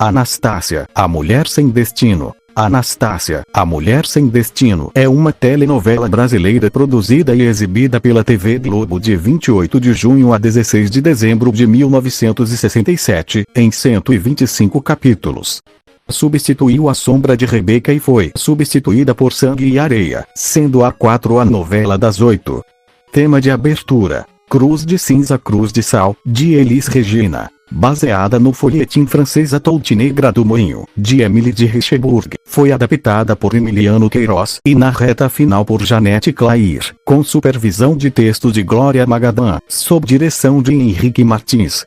Anastácia, a Mulher Sem Destino. Anastácia, a Mulher Sem Destino é uma telenovela brasileira produzida e exibida pela TV Globo de 28 de junho a 16 de dezembro de 1967, em 125 capítulos. Substituiu A Sombra de Rebeca e foi substituída por Sangue e Areia, sendo a 4 a novela das 8. Tema de abertura: Cruz de Cinza Cruz de Sal, de Elis Regina. Baseada no folhetim francês A Tolte Negra do Moinho, de Émile de Richebourg, foi adaptada por Emiliano Queiroz e na reta final por Janete Clair, com supervisão de texto de Glória Magadã, sob direção de Henrique Martins.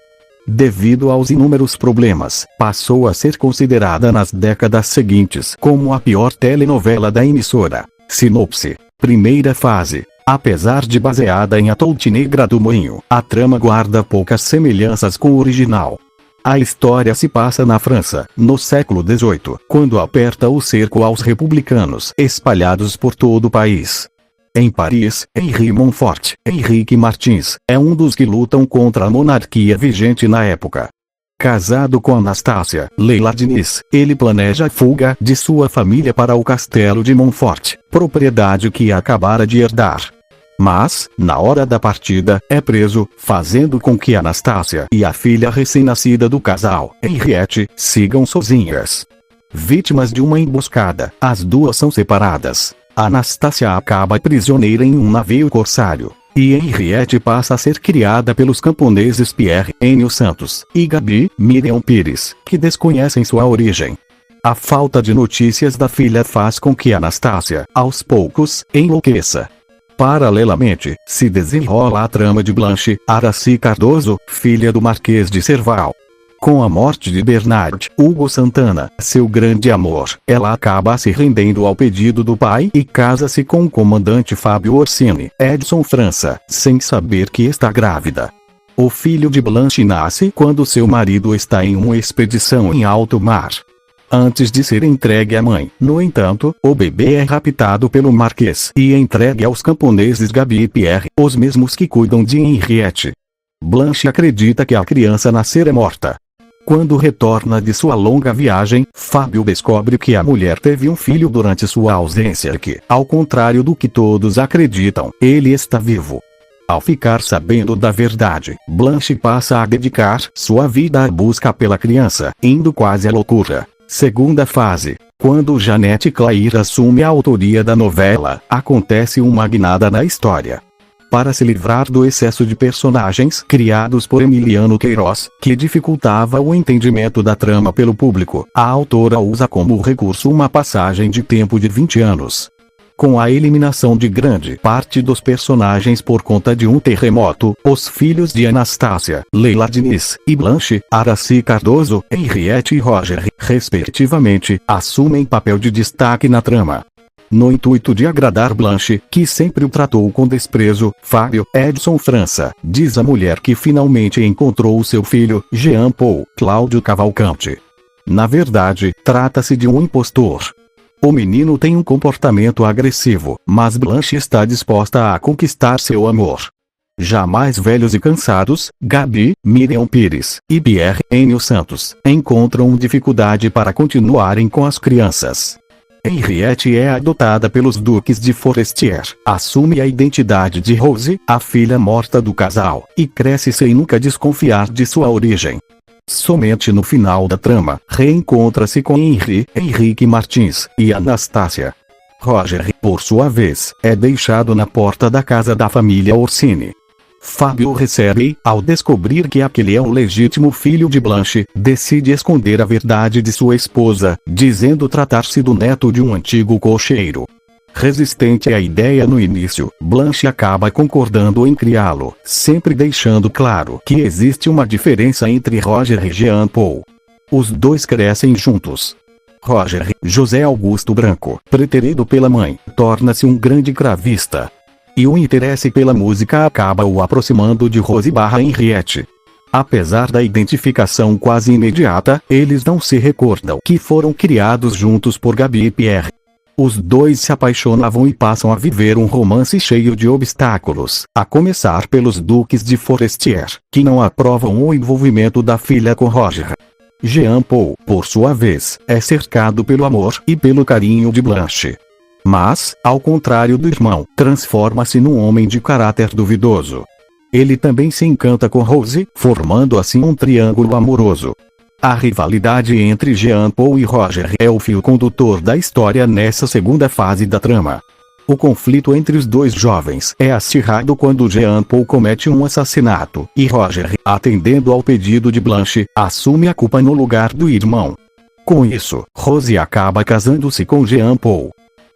Devido aos inúmeros problemas, passou a ser considerada nas décadas seguintes como a pior telenovela da emissora. Sinopse: primeira fase. Apesar de baseada em A Tolte Negra do Moinho, a trama guarda poucas semelhanças com o original. A história se passa na França, no século XVIII, quando aperta o cerco aos republicanos espalhados por todo o país. Em Paris, Henri Montfort, Henrique Martins, é um dos que lutam contra a monarquia vigente na época. Casado com Anastácia, Leila Diniz, ele planeja a fuga de sua família para o castelo de Montfort, propriedade que acabara de herdar. Mas, na hora da partida, é preso, fazendo com que Anastácia e a filha recém-nascida do casal, Henriette, sigam sozinhas. Vítimas de uma emboscada, as duas são separadas. Anastácia acaba prisioneira em um navio corsário, e Henriette passa a ser criada pelos camponeses Pierre Enio Santos e Gabi Miriam Pires, que desconhecem sua origem. A falta de notícias da filha faz com que Anastácia, aos poucos, enlouqueça. Paralelamente, se desenrola a trama de Blanche Araci Cardoso, filha do Marquês de Serval. Com a morte de Bernard Hugo Santana, seu grande amor, ela acaba se rendendo ao pedido do pai e casa-se com o comandante Fábio Orsini, Edson França, sem saber que está grávida. O filho de Blanche nasce quando seu marido está em uma expedição em alto mar. Antes de ser entregue à mãe, no entanto, o bebê é raptado pelo Marquês e entregue aos camponeses Gabi e Pierre, os mesmos que cuidam de Henriette. Blanche acredita que a criança nascera morta. Quando retorna de sua longa viagem, Fábio descobre que a mulher teve um filho durante sua ausência e que, ao contrário do que todos acreditam, ele está vivo. Ao ficar sabendo da verdade, Blanche passa a dedicar sua vida à busca pela criança, indo quase à loucura. Segunda fase. Quando Janete Clair assume a autoria da novela, acontece uma guinada na história. Para se livrar do excesso de personagens criados por Emiliano Queiroz, que dificultava o entendimento da trama pelo público, a autora usa como recurso uma passagem de tempo de 20 anos. Com a eliminação de grande parte dos personagens por conta de um terremoto, os filhos de Anastácia, Leila Diniz, e Blanche Araci Cardoso, Henriette e Roger, respectivamente, assumem papel de destaque na trama. No intuito de agradar Blanche, que sempre o tratou com desprezo, Fábio Edson França diz à mulher que finalmente encontrou o seu filho, Jean Paul Cláudio Cavalcante. Na verdade, trata-se de um impostor. O menino tem um comportamento agressivo, mas Blanche está disposta a conquistar seu amor. Já mais velhos e cansados, Gabi, Miriam Pires e Pierre Enio Santos encontram dificuldade para continuarem com as crianças. Henriette é adotada pelos duques de Forestier, assume a identidade de Rose, a filha morta do casal, e cresce sem nunca desconfiar de sua origem. Somente no final da trama, reencontra-se com Henrique Martins e Anastácia. Roger, por sua vez, é deixado na porta da casa da família Orsini. Fábio recebe, ao descobrir que aquele é o legítimo filho de Blanche, decide esconder a verdade de sua esposa, dizendo tratar-se do neto de um antigo cocheiro. Resistente à ideia no início, Blanche acaba concordando em criá-lo, sempre deixando claro que existe uma diferença entre Roger e Jean Paul. Os dois crescem juntos. Roger, José Augusto Branco, preterido pela mãe, torna-se um grande gravista. E o interesse pela música acaba o aproximando de Rose / Henriette. Apesar da identificação quase imediata, eles não se recordam que foram criados juntos por Gabi e Pierre. Os dois se apaixonavam e passam a viver um romance cheio de obstáculos, a começar pelos duques de Forestier, que não aprovam o envolvimento da filha com Roger. Jean Paul, por sua vez, é cercado pelo amor e pelo carinho de Blanche. Mas, ao contrário do irmão, transforma-se num homem de caráter duvidoso. Ele também se encanta com Rose, formando assim um triângulo amoroso. A rivalidade entre Jean Paul e Roger é o fio condutor da história nessa segunda fase da trama. O conflito entre os dois jovens é acirrado quando Jean Paul comete um assassinato, e Roger, atendendo ao pedido de Blanche, assume a culpa no lugar do irmão. Com isso, Rose acaba casando-se com Jean Paul.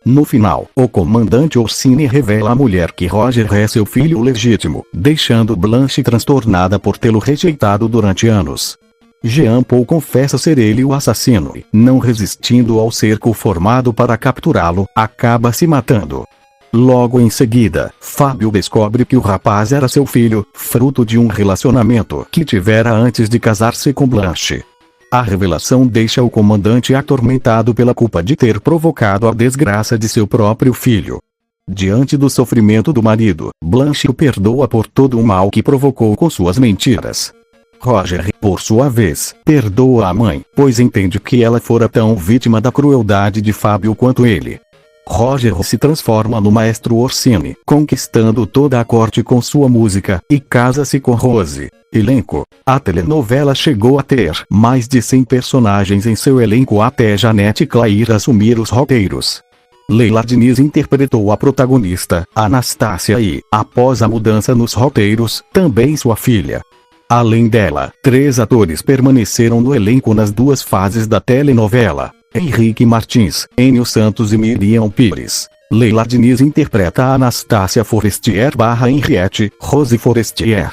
No final, o comandante Orsini revela à mulher que Roger é seu filho legítimo, deixando Blanche transtornada por tê-lo rejeitado durante anos. Jean Paul confessa ser ele o assassino e, não resistindo ao cerco formado para capturá-lo, acaba se matando. Logo em seguida, Fábio descobre que o rapaz era seu filho, fruto de um relacionamento que tivera antes de casar-se com Blanche. A revelação deixa o comandante atormentado pela culpa de ter provocado a desgraça de seu próprio filho. Diante do sofrimento do marido, Blanche o perdoa por todo o mal que provocou com suas mentiras. Roger, por sua vez, perdoa a mãe, pois entende que ela fora tão vítima da crueldade de Fábio quanto ele. Roger se transforma no maestro Orsini, conquistando toda a corte com sua música, e casa-se com Rose. Elenco: a telenovela chegou a ter mais de 100 personagens em seu elenco até Janete Clair assumir os roteiros. Leila Diniz interpretou a protagonista, Anastácia, e, após a mudança nos roteiros, também sua filha. Além dela, 3 atores permaneceram no elenco nas 2 fases da telenovela: Henrique Martins, Enio Santos e Miriam Pires. Leila Diniz interpreta a Anastácia Forestier/Henriette, Rose Forestier.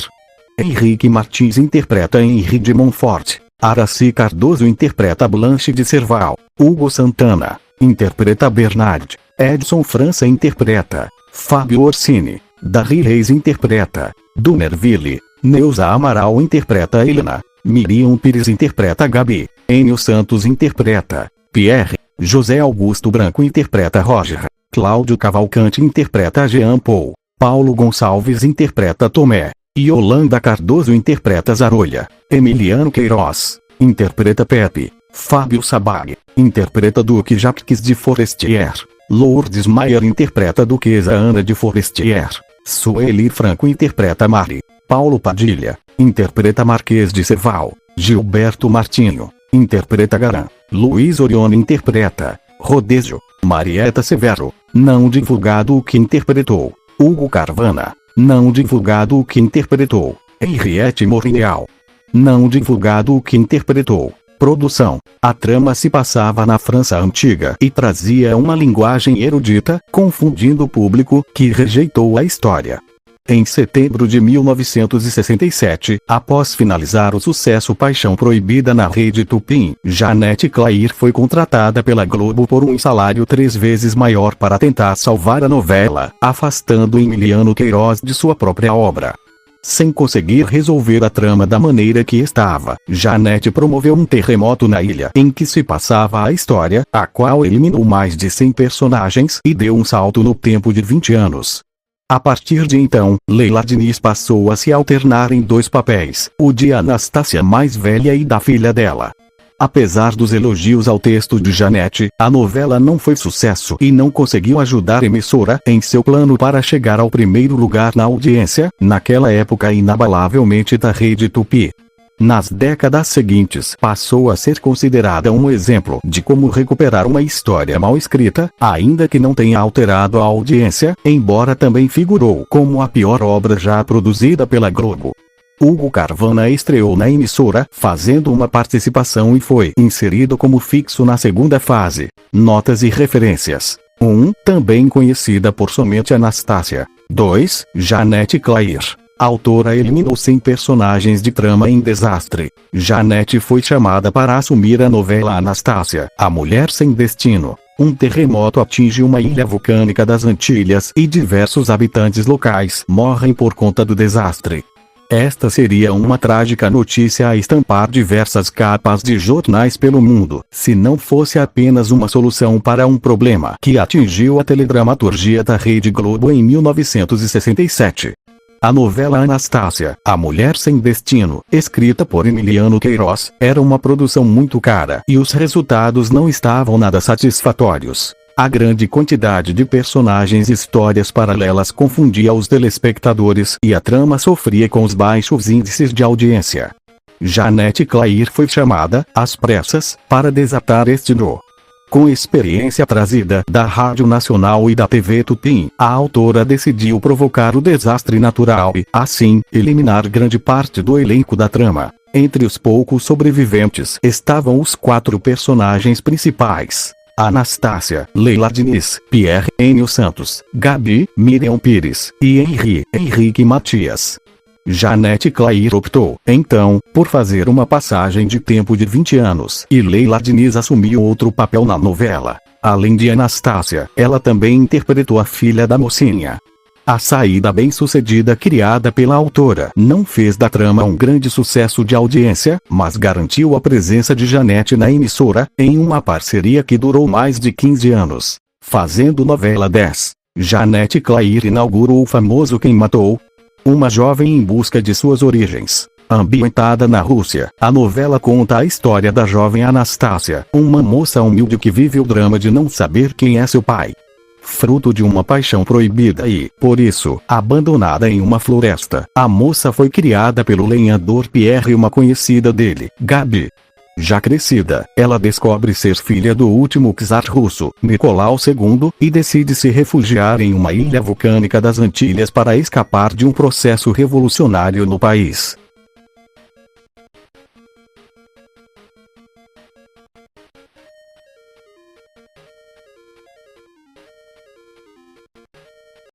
Henrique Martins interpreta Henri de Montfort. Aracy Cardoso interpreta Blanche de Serval. Hugo Santana interpreta Bernard. Edson França interpreta Fábio Orsini. Darry Reis interpreta Dumerville. Neuza Amaral interpreta Helena. Miriam Pires interpreta Gabi. Enio Santos interpreta Pierre. José Augusto Branco interpreta Roger. Cláudio Cavalcante interpreta Jean Paul. Paulo Gonçalves interpreta Tomé. Yolanda Cardoso interpreta Zarolha. Emiliano Queiroz interpreta Pepe. Fábio Sabag interpreta Duque Jacques de Forestier. Lourdes Maier interpreta Duquesa Ana de Forestier. Sueli Franco interpreta Mari. Paulo Padilha interpreta Marquês de Serval. Gilberto Martinho interpreta Garan. Luiz Orione interpreta Rodézio. Marieta Severo, não divulgado o que interpretou Hugo Carvana. Não divulgado o que interpretou Henriette Morreal. Não divulgado o que interpretou. Produção: a trama se passava na França antiga e trazia uma linguagem erudita, confundindo o público, que rejeitou a história. Em setembro de 1967, após finalizar o sucesso Paixão Proibida na Rede Tupi, Janete Clair foi contratada pela Globo por um salário 3 vezes maior para tentar salvar a novela, afastando Emiliano Queiroz de sua própria obra. Sem conseguir resolver a trama da maneira que estava, Janete promoveu um terremoto na ilha em que se passava a história, a qual eliminou mais de 100 personagens e deu um salto no tempo de 20 anos. A partir de então, Leila Diniz passou a se alternar em 2 papéis, o de Anastácia mais velha e da filha dela. Apesar dos elogios ao texto de Janete, a novela não foi sucesso e não conseguiu ajudar a emissora em seu plano para chegar ao primeiro lugar na audiência, naquela época inabalavelmente da Rede Tupi. Nas décadas seguintes passou a ser considerada um exemplo de como recuperar uma história mal escrita, ainda que não tenha alterado a audiência, embora também figurou como a pior obra já produzida pela Globo. Hugo Carvana estreou na emissora, fazendo uma participação e foi inserido como fixo na segunda fase. Notas e referências: 1. Também conhecida por somente Anastácia. 2. Janete Clair. A autora eliminou 100 personagens de trama em Desastre. Janete foi chamada para assumir a novela Anastácia, a Mulher Sem Destino. Um terremoto atinge uma ilha vulcânica das Antilhas e diversos habitantes locais morrem por conta do desastre. Esta seria uma trágica notícia a estampar diversas capas de jornais pelo mundo, se não fosse apenas uma solução para um problema que atingiu a teledramaturgia da Rede Globo em 1967. A novela Anastácia, A Mulher Sem Destino, escrita por Emiliano Queiroz, era uma produção muito cara e os resultados não estavam nada satisfatórios. A grande quantidade de personagens e histórias paralelas confundia os telespectadores e a trama sofria com os baixos índices de audiência. Janete Clair foi chamada, às pressas, para desatar este nó. Com experiência trazida da Rádio Nacional e da TV Tupi, a autora decidiu provocar o desastre natural e, assim, eliminar grande parte do elenco da trama. Entre os poucos sobreviventes estavam os 4 personagens principais: Anastácia, Leila Diniz, Pierre Enio Santos, Gabi, Miriam Pires, e Henrique Matias. Janete Clair optou, então, por fazer uma passagem de tempo de 20 anos, e Leila Diniz assumiu outro papel na novela. Além de Anastácia, ela também interpretou a filha da mocinha. A saída bem-sucedida criada pela autora não fez da trama um grande sucesso de audiência, mas garantiu a presença de Janete na emissora, em uma parceria que durou mais de 15 anos. Fazendo novela 10, Janete Clair inaugurou o famoso Quem Matou? Uma jovem em busca de suas origens. Ambientada na Rússia, a novela conta a história da jovem Anastácia, uma moça humilde que vive o drama de não saber quem é seu pai. Fruto de uma paixão proibida e, por isso, abandonada em uma floresta, a moça foi criada pelo lenhador Pierre e uma conhecida dele, Gabi. Já crescida, ela descobre ser filha do último czar russo, Nicolau II, e decide se refugiar em uma ilha vulcânica das Antilhas para escapar de um processo revolucionário no país.